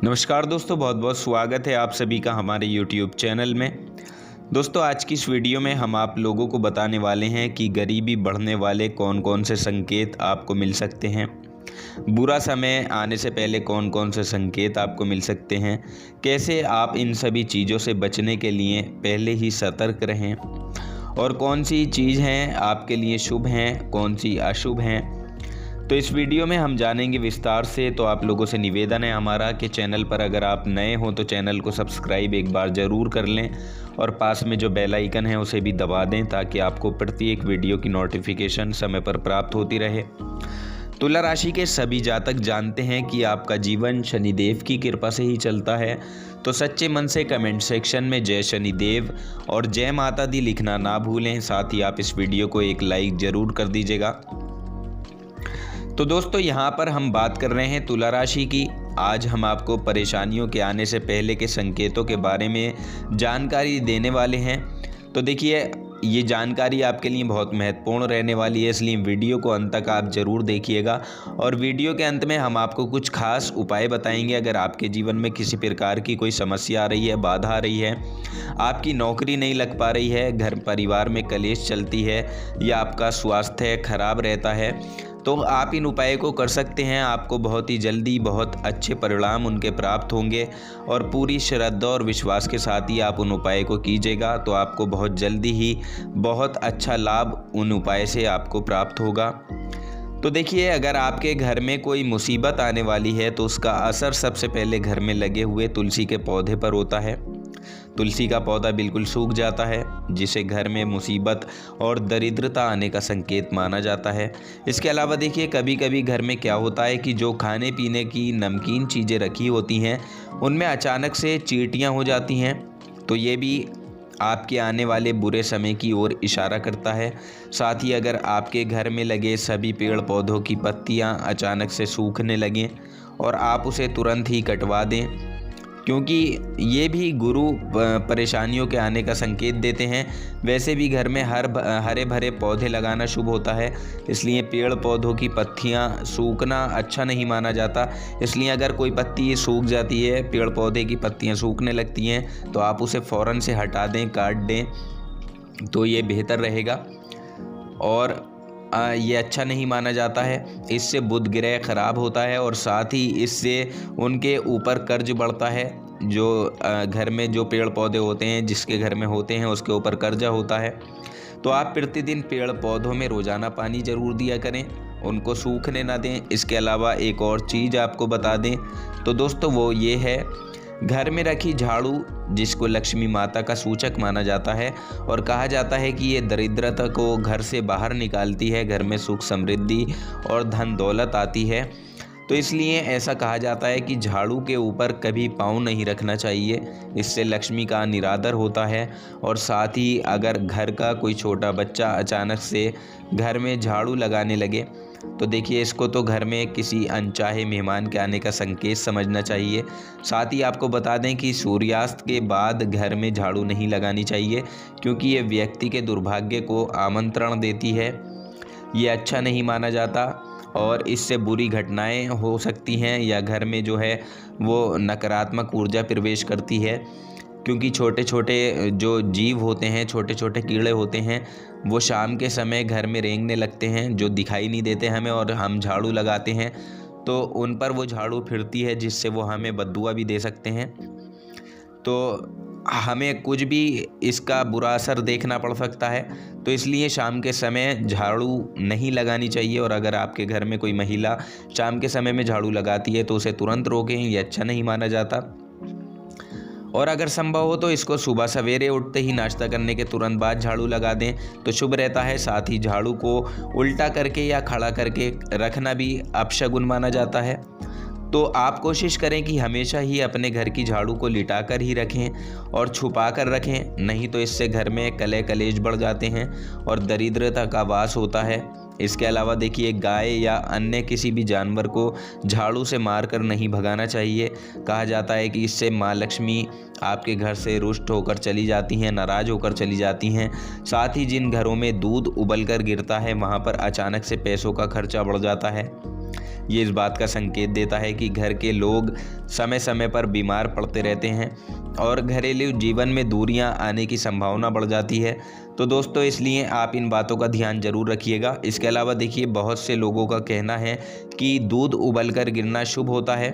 नमस्कार दोस्तों, बहुत बहुत स्वागत है आप सभी का हमारे YouTube चैनल में। दोस्तों, आज की इस वीडियो में हम आप लोगों को बताने वाले हैं कि गरीबी बढ़ने वाले कौन कौन से संकेत आपको मिल सकते हैं, बुरा समय आने से पहले कौन कौन से संकेत आपको मिल सकते हैं, कैसे आप इन सभी चीज़ों से बचने के लिए पहले ही सतर्क रहें और कौन सी चीज़ हैं आपके लिए शुभ हैं, कौन सी अशुभ हैं। तो इस वीडियो में हम जानेंगे विस्तार से। तो आप लोगों से निवेदन है हमारा कि चैनल पर अगर आप नए हो तो चैनल को सब्सक्राइब एक बार ज़रूर कर लें और पास में जो बेल आइकन है उसे भी दबा दें ताकि आपको प्रत्येक वीडियो की नोटिफिकेशन समय पर प्राप्त होती रहे। तुला राशि के सभी जातक जानते हैं कि आपका जीवन शनिदेव की कृपा से ही चलता है। तो सच्चे मन से कमेंट सेक्शन में जय शनिदेव और जय माता दी लिखना ना भूलें। साथ ही आप इस वीडियो को एक लाइक ज़रूर कर दीजिएगा। तो दोस्तों, यहाँ पर हम बात कर रहे हैं तुला राशि की। आज हम आपको परेशानियों के आने से पहले के संकेतों के बारे में जानकारी देने वाले हैं। तो देखिए, ये जानकारी आपके लिए बहुत महत्वपूर्ण रहने वाली है, इसलिए वीडियो को अंत तक आप ज़रूर देखिएगा। और वीडियो के अंत में हम आपको कुछ खास उपाय बताएंगे। अगर आपके जीवन में किसी प्रकार की कोई समस्या आ रही है, बाधा आ रही है, आपकी नौकरी नहीं लग पा रही है, घर परिवार में कलेश चलती है या आपका स्वास्थ्य खराब रहता है, तो आप इन उपायों को कर सकते हैं। आपको बहुत ही जल्दी बहुत अच्छे परिणाम उनके प्राप्त होंगे और पूरी श्रद्धा और विश्वास के साथ ही आप उन उपायों को कीजिएगा तो आपको बहुत जल्दी ही बहुत अच्छा लाभ उन उपाय से आपको प्राप्त होगा। तो देखिए, अगर आपके घर में कोई मुसीबत आने वाली है तो उसका असर सबसे पहले घर में लगे हुए तुलसी के पौधे पर होता है। तुलसी का पौधा बिल्कुल सूख जाता है, जिसे घर में मुसीबत और दरिद्रता आने का संकेत माना जाता है। इसके अलावा देखिए, कभी कभी घर में क्या होता है कि जो खाने पीने की नमकीन चीज़ें रखी होती हैं उनमें अचानक से चींटियां हो जाती हैं। तो ये भी आपके आने वाले बुरे समय की ओर इशारा करता है। साथ ही अगर आपके घर में लगे सभी पेड़ पौधों की पत्तियां अचानक से सूखने लगें और आप उसे तुरंत ही कटवा दें, क्योंकि ये भी गुरु परेशानियों के आने का संकेत देते हैं। वैसे भी घर में हरे भरे पौधे लगाना शुभ होता है, इसलिए पेड़ पौधों की पत्तियां सूखना अच्छा नहीं माना जाता। इसलिए अगर कोई पत्ती सूख जाती है, पेड़ पौधे की पत्तियां सूखने लगती हैं, तो आप उसे फ़ौरन से हटा दें, काट दें, तो ये बेहतर रहेगा। और ये अच्छा नहीं माना जाता है। इससे बुध ग्रह खराब होता है और साथ ही इससे उनके ऊपर कर्ज बढ़ता है। जो घर में जो पेड़ पौधे होते हैं, जिसके घर में होते हैं, उसके ऊपर कर्जा होता है। तो आप प्रतिदिन पेड़ पौधों में रोज़ाना पानी ज़रूर दिया करें, उनको सूखने ना दें। इसके अलावा एक और चीज़ आपको बता दें तो दोस्तों, वो ये है, घर में रखी झाड़ू, जिसको लक्ष्मी माता का सूचक माना जाता है और कहा जाता है कि ये दरिद्रता को घर से बाहर निकालती है, घर में सुख समृद्धि और धन दौलत आती है। तो इसलिए ऐसा कहा जाता है कि झाड़ू के ऊपर कभी पाँव नहीं रखना चाहिए, इससे लक्ष्मी का निरादर होता है। और साथ ही अगर घर का कोई छोटा बच्चा अचानक से घर में झाड़ू लगाने लगे तो देखिए, इसको तो घर में किसी अनचाहे मेहमान के आने का संकेत समझना चाहिए। साथ ही आपको बता दें कि सूर्यास्त के बाद घर में झाड़ू नहीं लगानी चाहिए, क्योंकि ये व्यक्ति के दुर्भाग्य को आमंत्रण देती है। ये अच्छा नहीं माना जाता और इससे बुरी घटनाएं हो सकती हैं या घर में जो है वो नकारात्मक ऊर्जा प्रवेश करती है, क्योंकि छोटे छोटे जो जीव होते हैं, छोटे छोटे कीड़े होते हैं, वो शाम के समय घर में रेंगने लगते हैं, जो दिखाई नहीं देते हमें, और हम झाड़ू लगाते हैं तो उन पर वो झाड़ू फिरती है, जिससे वो हमें बद्दुआ भी दे सकते हैं। तो हमें कुछ भी इसका बुरा असर देखना पड़ सकता है। तो इसलिए शाम के समय झाड़ू नहीं लगानी चाहिए। और अगर आपके घर में कोई महिला शाम के समय में झाड़ू लगाती है तो उसे तुरंत रोकें, ये अच्छा नहीं माना जाता। और अगर संभव हो तो इसको सुबह सवेरे उठते ही नाश्ता करने के तुरंत बाद झाड़ू लगा दें तो शुभ रहता है। साथ ही झाड़ू को उल्टा करके या खड़ा करके रखना भी अपशगुन माना जाता है। तो आप कोशिश करें कि हमेशा ही अपने घर की झाड़ू को लिटा कर ही रखें और छुपा कर रखें, नहीं तो इससे घर में कलह कलेश बढ़ जाते हैं और दरिद्रता का वास होता है। इसके अलावा देखिए, गाय या अन्य किसी भी जानवर को झाड़ू से मारकर नहीं भगाना चाहिए। कहा जाता है कि इससे माँ लक्ष्मी आपके घर से रुष्ट होकर चली जाती हैं, नाराज़ होकर चली जाती हैं। साथ ही जिन घरों में दूध उबलकर गिरता है वहाँ पर अचानक से पैसों का खर्चा बढ़ जाता है। ये इस बात का संकेत देता है कि घर के लोग समय समय पर बीमार पड़ते रहते हैं और घरेलू जीवन में दूरियां आने की संभावना बढ़ जाती है। तो दोस्तों इसलिए आप इन बातों का ध्यान जरूर रखिएगा। इसके अलावा देखिए बहुत से लोगों का कहना है कि दूध उबलकर गिरना शुभ होता है,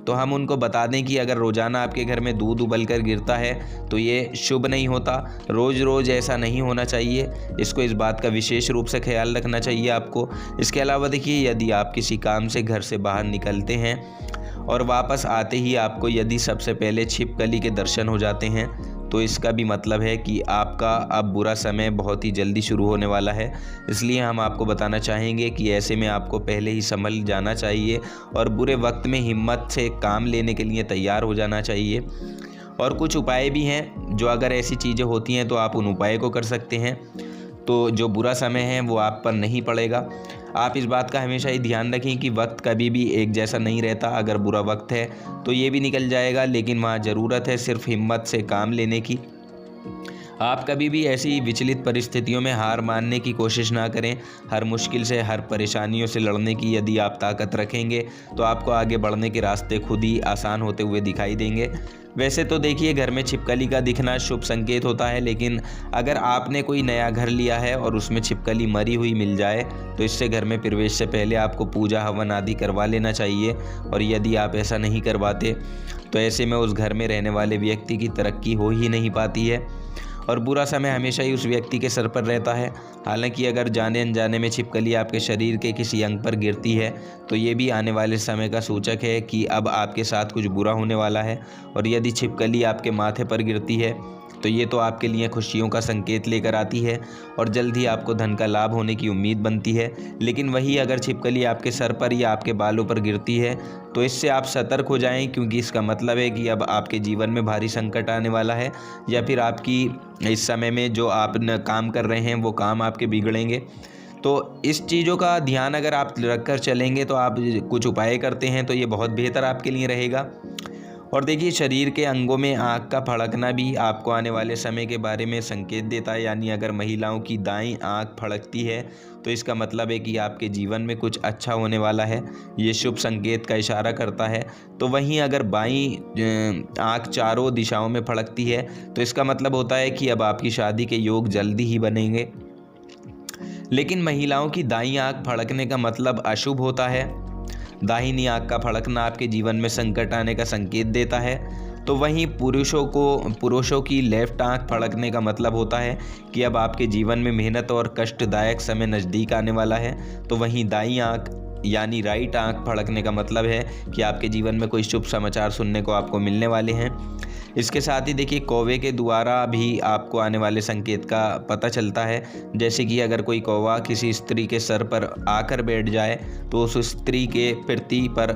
तो हम उनको बता दें कि अगर रोज़ाना आपके घर में दूध उबलकर गिरता है तो ये शुभ नहीं होता। रोज़ रोज़ ऐसा नहीं होना चाहिए, इसको इस बात का विशेष रूप से ख्याल रखना चाहिए आपको। इसके अलावा देखिए यदि आप किसी काम से घर से बाहर निकलते हैं और वापस आते ही आपको यदि सबसे पहले छिपकली के दर्शन हो जाते हैं तो इसका भी मतलब है कि आपका अब बुरा समय बहुत ही जल्दी शुरू होने वाला है। इसलिए हम आपको बताना चाहेंगे कि ऐसे में आपको पहले ही संभल जाना चाहिए और बुरे वक्त में हिम्मत से काम लेने के लिए तैयार हो जाना चाहिए। और कुछ उपाय भी हैं जो अगर ऐसी चीज़ें होती हैं तो आप उन उपाय को कर सकते हैं, तो जो बुरा समय है वो आप पर नहीं पड़ेगा। आप इस बात का हमेशा ही ध्यान रखें कि वक्त कभी भी एक जैसा नहीं रहता। अगर बुरा वक्त है तो ये भी निकल जाएगा, लेकिन वहाँ ज़रूरत है सिर्फ हिम्मत से काम लेने की। आप कभी भी ऐसी विचलित परिस्थितियों में हार मानने की कोशिश ना करें। हर मुश्किल से, हर परेशानियों से लड़ने की यदि आप ताकत रखेंगे तो आपको आगे बढ़ने के रास्ते खुद ही आसान होते हुए दिखाई देंगे। वैसे तो देखिए घर में छिपकली का दिखना शुभ संकेत होता है, लेकिन अगर आपने कोई नया घर लिया है और उसमें छिपकली मरी हुई मिल जाए तो इससे घर में प्रवेश से पहले आपको पूजा हवन आदि करवा लेना चाहिए। और यदि आप ऐसा नहीं करवाते तो ऐसे में उस घर में रहने वाले व्यक्ति की तरक्की हो ही नहीं पाती है और बुरा समय हमेशा ही उस व्यक्ति के सर पर रहता है। हालांकि अगर जाने अनजाने में छिपकली आपके शरीर के किसी अंग पर गिरती है तो ये भी आने वाले समय का सूचक है कि अब आपके साथ कुछ बुरा होने वाला है। और यदि छिपकली आपके माथे पर गिरती है तो ये तो आपके लिए खुशियों का संकेत लेकर आती है और जल्द ही आपको धन का लाभ होने की उम्मीद बनती है। लेकिन वही अगर छिपकली आपके सर पर या आपके बालों पर गिरती है तो इससे आप सतर्क हो जाएं, क्योंकि इसका मतलब है कि अब आपके जीवन में भारी संकट आने वाला है या फिर आपकी इस समय में जो आप काम कर रहे हैं वो काम आपके बिगड़ेंगे। तो इस चीज़ों का ध्यान अगर आप रखकर चलेंगे तो आप कुछ उपाय करते हैं तो ये बहुत बेहतर आपके लिए रहेगा। और देखिए शरीर के अंगों में आँख का फड़कना भी आपको आने वाले समय के बारे में संकेत देता है। यानी अगर महिलाओं की दाईं आँख फड़कती है तो इसका मतलब है कि आपके जीवन में कुछ अच्छा होने वाला है, ये शुभ संकेत का इशारा करता है। तो वहीं अगर बाईं आँख चारों दिशाओं में फड़कती है तो इसका मतलब होता है कि अब आपकी शादी के योग जल्दी ही बनेंगे। लेकिन महिलाओं की दाईं आँख फड़कने का मतलब अशुभ होता है। दाहिनी आँख का फड़कना आपके जीवन में संकट आने का संकेत देता है। तो वहीं पुरुषों की लेफ्ट आँख फड़कने का मतलब होता है कि अब आपके जीवन में मेहनत और कष्टदायक समय नज़दीक आने वाला है। तो वहीं दाईं आँख यानी राइट आँख फड़कने का मतलब है कि आपके जीवन में कोई शुभ समाचार सुनने को आपको मिलने वाले हैं। इसके साथ ही देखिए कौवे के द्वारा भी आपको आने वाले संकेत का पता चलता है। जैसे कि अगर कोई कौवा किसी स्त्री के सर पर आकर बैठ जाए तो उस स्त्री के प्रति पर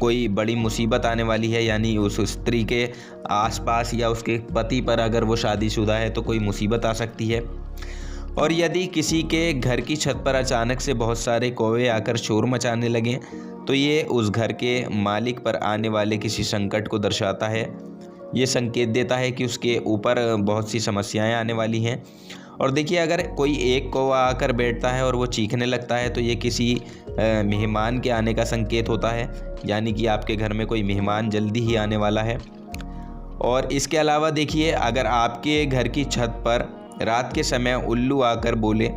कोई बड़ी मुसीबत आने वाली है। यानी उस स्त्री के आसपास या उसके पति पर अगर वो शादीशुदा है तो कोई मुसीबत आ सकती है। और यदि किसी के घर की छत पर अचानक से बहुत सारे कौवे आकर शोर मचाने लगें तो ये उस घर के मालिक पर आने वाले किसी संकट को दर्शाता है। ये संकेत देता है कि उसके ऊपर बहुत सी समस्याएं आने वाली हैं। और देखिए अगर कोई एक कौवा आकर बैठता है और वो चीखने लगता है तो ये किसी मेहमान के आने का संकेत होता है। यानी कि आपके घर में कोई मेहमान जल्दी ही आने वाला है। और इसके अलावा देखिए अगर आपके घर की छत पर रात के समय उल्लू आकर बोले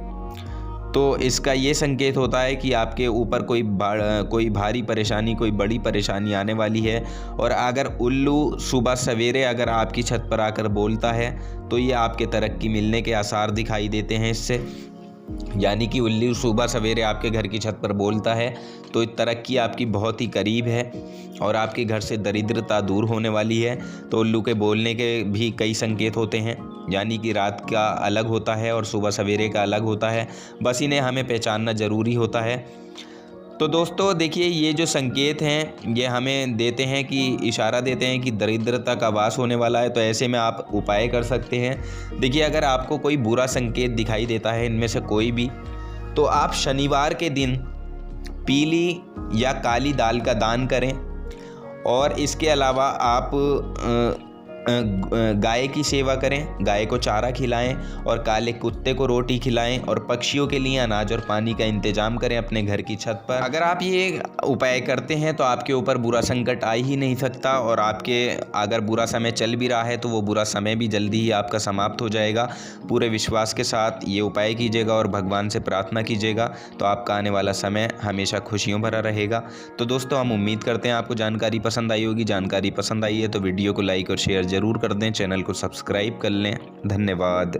तो इसका ये संकेत होता है कि आपके ऊपर कोई भारी परेशानी, कोई बड़ी परेशानी आने वाली है। और अगर उल्लू सुबह सवेरे अगर आपकी छत पर आकर बोलता है तो ये आपके तरक्की मिलने के आसार दिखाई देते हैं इससे। यानी कि उल्लू सुबह सवेरे आपके घर की छत पर बोलता है तो तरक्की आपकी बहुत ही करीब है और आपके घर से दरिद्रता दूर होने वाली है। तो उल्लू के बोलने के भी कई संकेत होते हैं। यानी कि रात का अलग होता है और सुबह सवेरे का अलग होता है, बस इन्हें हमें पहचानना ज़रूरी होता है। तो दोस्तों देखिए ये जो संकेत हैं ये हमें देते हैं कि इशारा देते हैं कि दरिद्रता का वास होने वाला है। तो ऐसे में आप उपाय कर सकते हैं। देखिए अगर आपको कोई बुरा संकेत दिखाई देता है इनमें से कोई भी, तो आप शनिवार के दिन पीली या काली दाल का दान करें। और इसके अलावा आप गाय की सेवा करें, गाय को चारा खिलाएं और काले कुत्ते को रोटी खिलाएं और पक्षियों के लिए अनाज और पानी का इंतजाम करें अपने घर की छत पर। अगर आप ये उपाय करते हैं तो आपके ऊपर बुरा संकट आ ही नहीं सकता, और आपके अगर बुरा समय चल भी रहा है तो वो बुरा समय भी जल्दी ही आपका समाप्त हो जाएगा। पूरे विश्वास के साथ ये उपाय कीजिएगा और भगवान से प्रार्थना कीजिएगा, तो आपका आने वाला समय हमेशा खुशियों भरा रहेगा। तो दोस्तों, हम उम्मीद करते हैं आपको जानकारी पसंद आई होगी। जानकारी पसंद आई है तो वीडियो को लाइक और शेयर ज़रूर कर दें, चैनल को सब्सक्राइब कर लें। धन्यवाद।